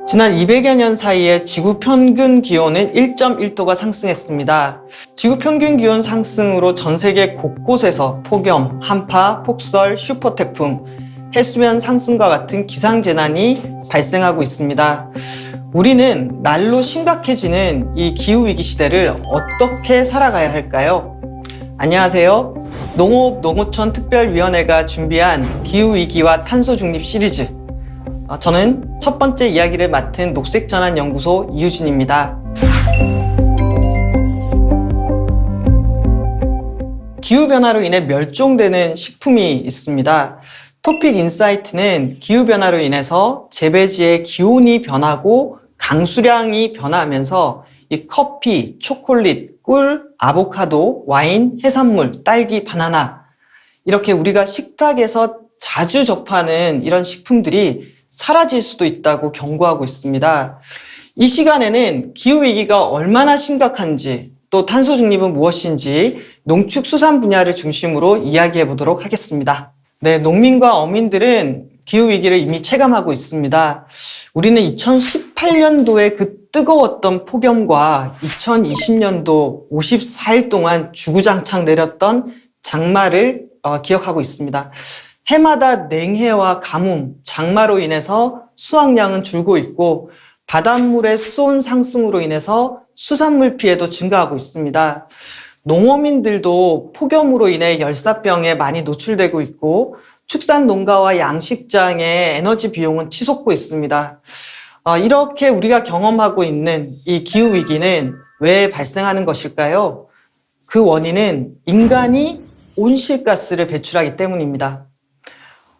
지난 200여 년 사이에 지구 평균 기온은 1.1도가 상승했습니다. 지구 평균 기온 상승으로 전 세계 곳곳에서 폭염, 한파, 폭설, 슈퍼태풍, 해수면 상승과 같은 기상재난이 발생하고 있습니다. 우리는 날로 심각해지는 이 기후위기 시대를 어떻게 살아가야 할까요? 안녕하세요. 농업 농어촌 특별위원회가 준비한 기후위기와 탄소중립 시리즈, 저는 첫 번째 이야기를 맡은 녹색전환연구소 이유진입니다. 기후변화로 인해 멸종되는 식품이 있습니다. 토픽 인사이트는 기후변화로 인해서 재배지의 기온이 변하고 강수량이 변화하면서 이 커피, 초콜릿, 꿀, 아보카도, 와인, 해산물, 딸기, 바나나, 이렇게 우리가 식탁에서 자주 접하는 이런 식품들이 사라질 수도 있다고 경고하고 있습니다. 이 시간에는 기후위기가 얼마나 심각한지, 또 탄소 중립은 무엇인지 농축수산 분야를 중심으로 이야기해 보도록 하겠습니다. 네, 농민과 어민들은 기후위기를 이미 체감하고 있습니다. 우리는 2018년도에 그 뜨거웠던 폭염과 2020년도 54일 동안 주구장창 내렸던 장마를 기억하고 있습니다. 해마다 냉해와 가뭄, 장마로 인해서 수확량은 줄고 있고 바닷물의 수온 상승으로 인해서 수산물 피해도 증가하고 있습니다. 농어민들도 폭염으로 인해 열사병에 많이 노출되고 있고 축산 농가와 양식장의 에너지 비용은 치솟고 있습니다. 이렇게 우리가 경험하고 있는 이 기후위기는 왜 발생하는 것일까요? 그 원인은 인간이 온실가스를 배출하기 때문입니다.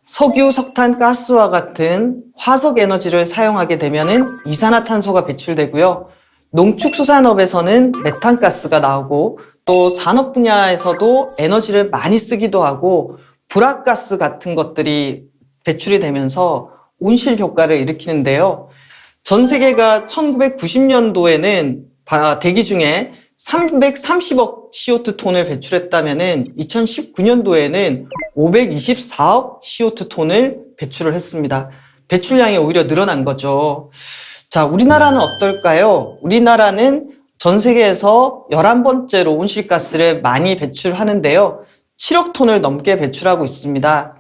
석유, 석탄, 가스와 같은 화석 에너지를 사용하게 되면 이산화탄소가 배출되고요. 농축수산업에서는 메탄가스가 나오고 또 산업 분야에서도 에너지를 많이 쓰기도 하고 불화가스 같은 것들이 배출이 되면서 온실 효과를 일으키는데요. 전 세계가 1990년도에는 대기 중에 330억 CO2 톤을 배출했다면 2019년도에는 524억 CO2 톤을 배출을 했습니다. 배출량이 오히려 늘어난 거죠. 자, 우리나라는 어떨까요? 우리나라는 전 세계에서 11번째로 온실가스를 많이 배출하는데요. 7억 톤을 넘게 배출하고 있습니다.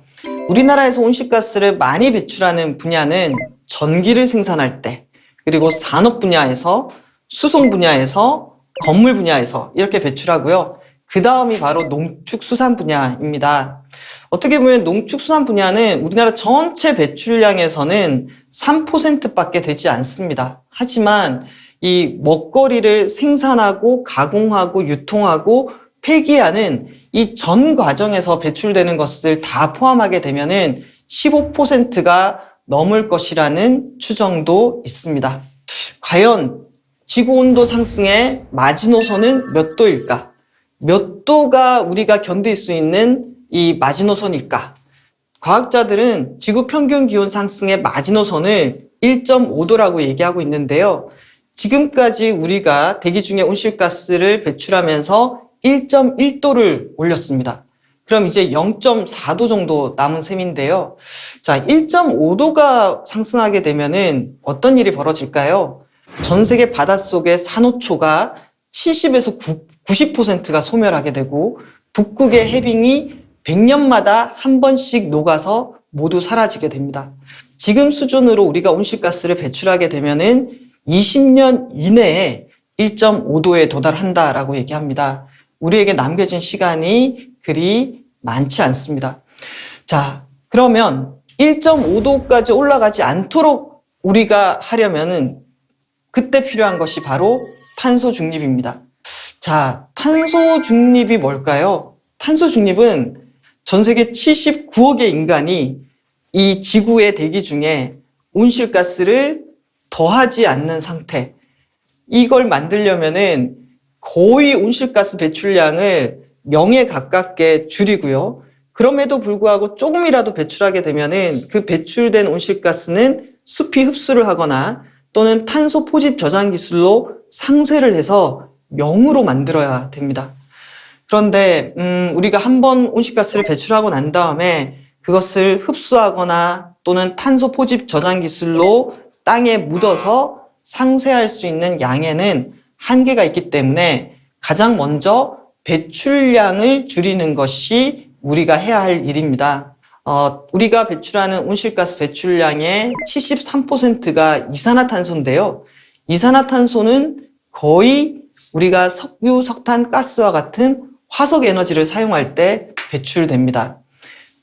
우리나라에서 온실가스를 많이 배출하는 분야는 전기를 생산할 때, 그리고 산업 분야에서, 수송 분야에서, 건물 분야에서 이렇게 배출하고요. 그 다음이 바로 농축수산 분야입니다. 어떻게 보면 농축수산 분야는 우리나라 전체 배출량에서는 3%밖에 되지 않습니다. 하지만 이 먹거리를 생산하고 가공하고 유통하고 폐기하는 이 전 과정에서 배출되는 것을 다 포함하게 되면은 15%가 넘을 것이라는 추정도 있습니다. 과연 지구온도 상승의 마지노선은 몇 도일까? 몇 도가 우리가 견딜 수 있는 이 마지노선일까? 과학자들은 지구 평균 기온 상승의 마지노선을 1.5도라고 얘기하고 있는데요. 지금까지 우리가 대기 중에 온실가스를 배출하면서 1.1도를 올렸습니다. 그럼 이제 0.4도 정도 남은 셈인데요. 자, 1.5도가 상승하게 되면은 어떤 일이 벌어질까요? 전 세계 바닷속의 산호초가 70에서 90%가 소멸하게 되고 북극의 해빙이 100년마다 한 번씩 녹아서 모두 사라지게 됩니다. 지금 수준으로 우리가 온실가스를 배출하게 되면은 20년 이내에 1.5도에 도달한다라고 얘기합니다. 우리에게 남겨진 시간이 그리 많지 않습니다. 자, 그러면 1.5도까지 올라가지 않도록 우리가 하려면은 그때 필요한 것이 바로 탄소 중립입니다. 자, 탄소 중립이 뭘까요? 탄소 중립은 전 세계 79억의 인간이 이 지구의 대기 중에 온실가스를 더하지 않는 상태, 이걸 만들려면은 거의 온실가스 배출량을 0에 가깝게 줄이고요. 그럼에도 불구하고 조금이라도 배출하게 되면은 그 배출된 온실가스는 숲이 흡수를 하거나 또는 탄소 포집 저장 기술로 상쇄를 해서 0으로 만들어야 됩니다. 그런데 우리가 한번 온실가스를 배출하고 난 다음에 그것을 흡수하거나 또는 탄소 포집 저장 기술로 땅에 묻어서 상쇄할 수 있는 양에는 한계가 있기 때문에 가장 먼저 배출량을 줄이는 것이 우리가 해야 할 일입니다. 우리가 배출하는 온실가스 배출량의 73%가 이산화탄소인데요. 이산화탄소는 거의 우리가 석유, 석탄, 가스와 같은 화석 에너지를 사용할 때 배출됩니다.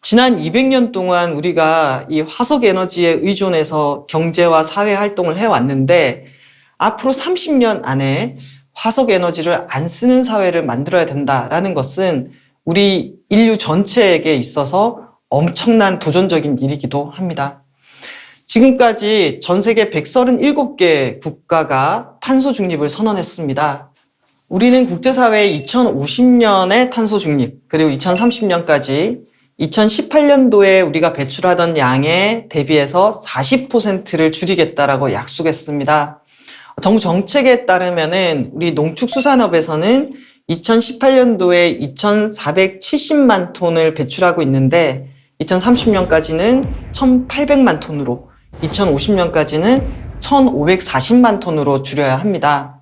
지난 200년 동안 우리가 이 화석 에너지에 의존해서 경제와 사회 활동을 해왔는데 앞으로 30년 안에 화석 에너지를 안 쓰는 사회를 만들어야 된다라는 것은 우리 인류 전체에게 있어서 엄청난 도전적인 일이기도 합니다. 지금까지 전 세계 137개 국가가 탄소 중립을 선언했습니다. 우리는 국제사회의 2050년에 탄소 중립, 그리고 2030년까지 2018년도에 우리가 배출하던 양에 대비해서 40%를 줄이겠다라고 약속했습니다. 정부 정책에 따르면은 우리 농축수산업에서는 2018년도에 2,470만 톤을 배출하고 있는데 2030년까지는 1,800만 톤으로 2050년까지는 1,540만 톤으로 줄여야 합니다.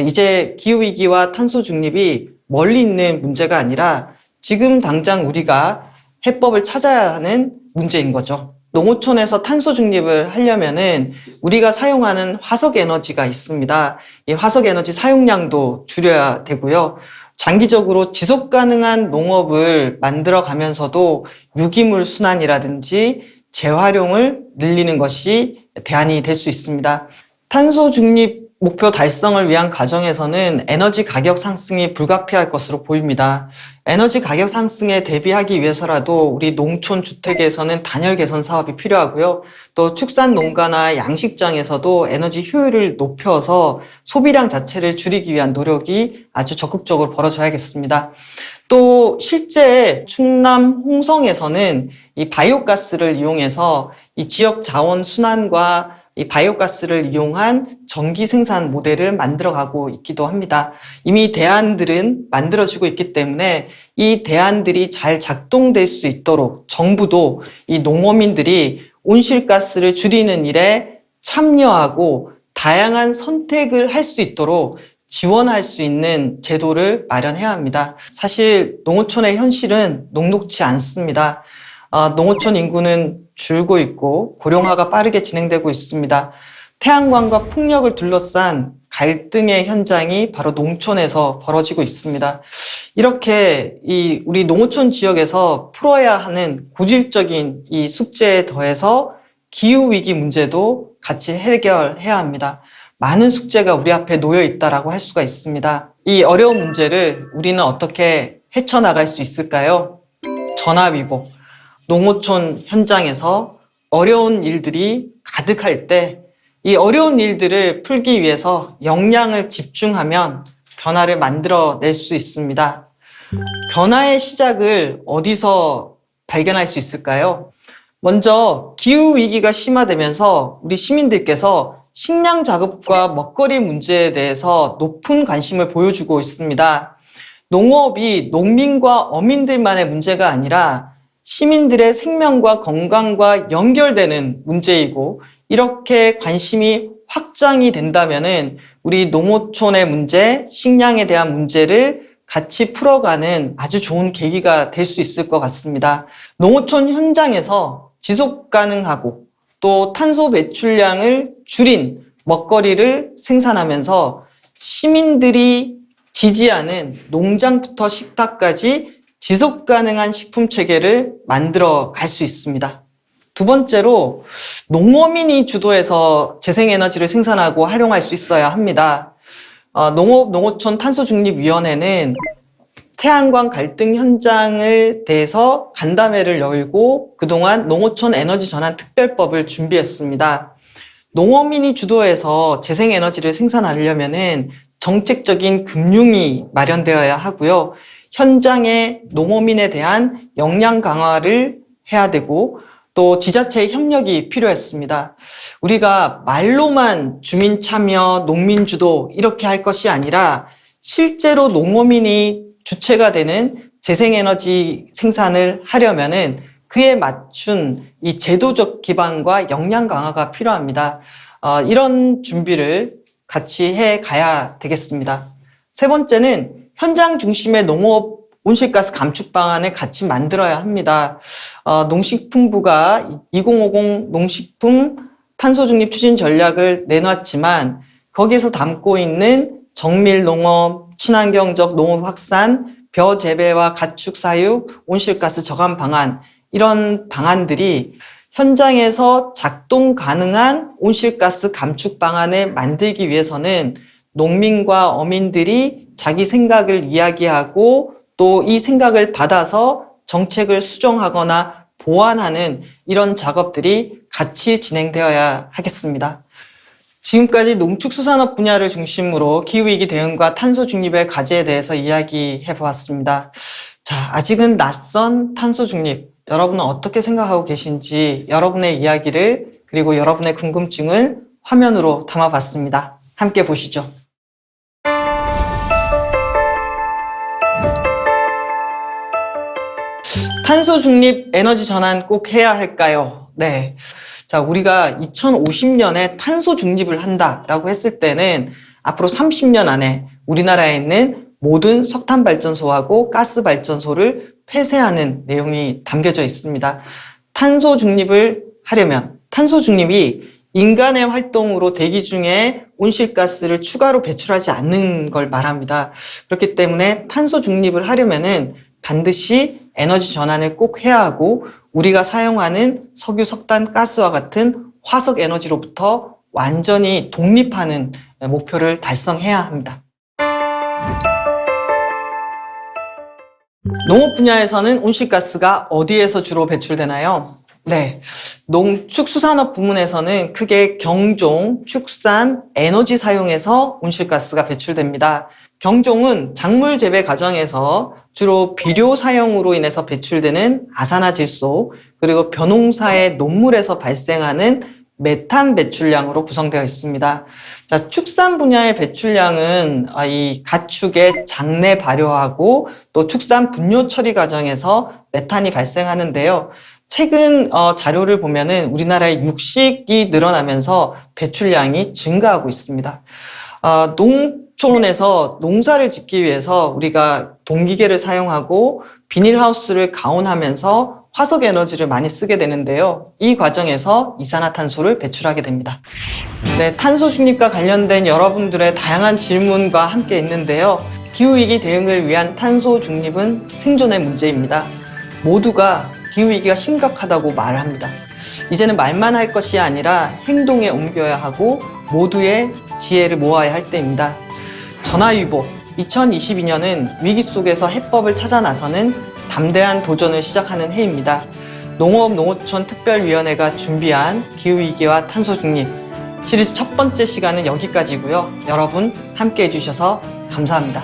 이제 기후위기와 탄소 중립이 멀리 있는 문제가 아니라 지금 당장 우리가 해법을 찾아야 하는 문제인 거죠. 농어촌에서 탄소 중립을 하려면은 우리가 사용하는 화석 에너지가 있습니다. 이 화석 에너지 사용량도 줄여야 되고요. 장기적으로 지속 가능한 농업을 만들어 가면서도 유기물 순환이라든지 재활용을 늘리는 것이 대안이 될 수 있습니다. 탄소 중립 목표 달성을 위한 과정에서는 에너지 가격 상승이 불가피할 것으로 보입니다. 에너지 가격 상승에 대비하기 위해서라도 우리 농촌 주택에서는 단열 개선 사업이 필요하고요. 또 축산 농가나 양식장에서도 에너지 효율을 높여서 소비량 자체를 줄이기 위한 노력이 아주 적극적으로 벌어져야겠습니다. 또 실제 충남 홍성에서는 이 바이오가스를 이용해서 이 지역 자원 순환과 이 바이오가스를 이용한 전기 생산 모델을 만들어가고 있기도 합니다. 이미 대안들은 만들어지고 있기 때문에 이 대안들이 잘 작동될 수 있도록 정부도 이 농어민들이 온실가스를 줄이는 일에 참여하고 다양한 선택을 할 수 있도록 지원할 수 있는 제도를 마련해야 합니다. 사실 농어촌의 현실은 녹록지 않습니다. 농어촌 인구는 줄고 있고 고령화가 빠르게 진행되고 있습니다. 태양광과 풍력을 둘러싼 갈등의 현장이 바로 농촌에서 벌어지고 있습니다. 이렇게 우리 농어촌 지역에서 풀어야 하는 고질적인 이 숙제에 더해서 기후위기 문제도 같이 해결해야 합니다. 많은 숙제가 우리 앞에 놓여 있다라고 할 수가 있습니다. 이 어려운 문제를 우리는 어떻게 헤쳐나갈 수 있을까요? 전화위복. 농어촌 현장에서 어려운 일들이 가득할 때 이 어려운 일들을 풀기 위해서 역량을 집중하면 변화를 만들어낼 수 있습니다. 변화의 시작을 어디서 발견할 수 있을까요? 먼저 기후위기가 심화되면서 우리 시민들께서 식량 자급과 먹거리 문제에 대해서 높은 관심을 보여주고 있습니다. 농업이 농민과 어민들만의 문제가 아니라 시민들의 생명과 건강과 연결되는 문제이고 이렇게 관심이 확장이 된다면은 우리 농어촌의 문제, 식량에 대한 문제를 같이 풀어가는 아주 좋은 계기가 될 수 있을 것 같습니다. 농어촌 현장에서 지속 가능하고 또 탄소 배출량을 줄인 먹거리를 생산하면서 시민들이 지지하는 농장부터 식탁까지 지속 가능한 식품 체계를 만들어 갈 수 있습니다. 두 번째로 농어민이 주도해서 재생에너지를 생산하고 활용할 수 있어야 합니다. 농어촌 탄소중립위원회는 태양광 갈등 현장을 대해서 간담회를 열고 그동안 농어촌 에너지 전환 특별법을 준비했습니다. 농어민이 주도해서 재생에너지를 생산하려면은 정책적인 금융이 마련되어야 하고요. 현장의 농어민에 대한 역량 강화를 해야 되고 또 지자체의 협력이 필요했습니다. 우리가 말로만 주민 참여, 농민 주도 이렇게 할 것이 아니라 실제로 농어민이 주체가 되는 재생에너지 생산을 하려면은 그에 맞춘 이 제도적 기반과 역량 강화가 필요합니다. 이런 준비를 같이 해 가야 되겠습니다. 세 번째는 현장 중심의 농업 온실가스 감축 방안을 같이 만들어야 합니다. 농식품부가 2050 농식품 탄소 중립 추진 전략을 내놨지만 거기에서 담고 있는 정밀 농업, 친환경적 농업 확산, 벼 재배와 가축 사육, 온실가스 저감 방안, 이런 방안들이 현장에서 작동 가능한 온실가스 감축 방안을 만들기 위해서는 농민과 어민들이 자기 생각을 이야기하고 또 이 생각을 받아서 정책을 수정하거나 보완하는 이런 작업들이 같이 진행되어야 하겠습니다. 지금까지 농축수산업 분야를 중심으로 기후위기 대응과 탄소 중립의 과제에 대해서 이야기해 보았습니다. 자, 아직은 낯선 탄소 중립, 여러분은 어떻게 생각하고 계신지 여러분의 이야기를 그리고 여러분의 궁금증을 화면으로 담아봤습니다. 함께 보시죠. 탄소 중립 에너지 전환 꼭 해야 할까요? 네. 자, 우리가 2050년에 탄소 중립을 한다라고 했을 때는 앞으로 30년 안에 우리나라에 있는 모든 석탄 발전소하고 가스 발전소를 폐쇄하는 내용이 담겨져 있습니다. 탄소 중립을 하려면 탄소 중립이 인간의 활동으로 대기 중에 온실가스를 추가로 배출하지 않는 걸 말합니다. 그렇기 때문에 탄소 중립을 하려면은 반드시 에너지 전환을 꼭 해야 하고 우리가 사용하는 석유, 석탄, 가스와 같은 화석 에너지로부터 완전히 독립하는 목표를 달성해야 합니다. 농업 분야에서는 온실가스가 어디에서 주로 배출되나요? 네, 농축수산업 부문에서는 크게 경종, 축산, 에너지 사용에서 온실가스가 배출됩니다. 경종은 작물 재배 과정에서 주로 비료 사용으로 인해서 배출되는 아산화질소, 그리고 벼농사의 논물에서 발생하는 메탄 배출량으로 구성되어 있습니다. 자, 축산 분야의 배출량은 이 가축의 장내 발효하고 또 축산 분뇨 처리 과정에서 메탄이 발생하는데요. 최근 자료를 보면은 우리나라의 육식이 늘어나면서 배출량이 증가하고 있습니다. 농촌에서 농사를 짓기 위해서 우리가 동기계를 사용하고 비닐하우스를 가온하면서 화석 에너지를 많이 쓰게 되는데요. 이 과정에서 이산화탄소를 배출하게 됩니다. 네, 탄소 중립과 관련된 여러분들의 다양한 질문과 함께 있는데요. 기후위기 대응을 위한 탄소 중립은 생존의 문제입니다. 모두가 기후위기가 심각하다고 말합니다. 이제는 말만 할 것이 아니라 행동에 옮겨야 하고 모두의 지혜를 모아야 할 때입니다. 전화위복 2022년은 위기 속에서 해법을 찾아 나서는 담대한 도전을 시작하는 해입니다. 농업-농어촌 특별위원회가 준비한 기후위기와 탄소중립 시리즈 첫 번째 시간은 여기까지고요. 여러분 함께 해주셔서 감사합니다.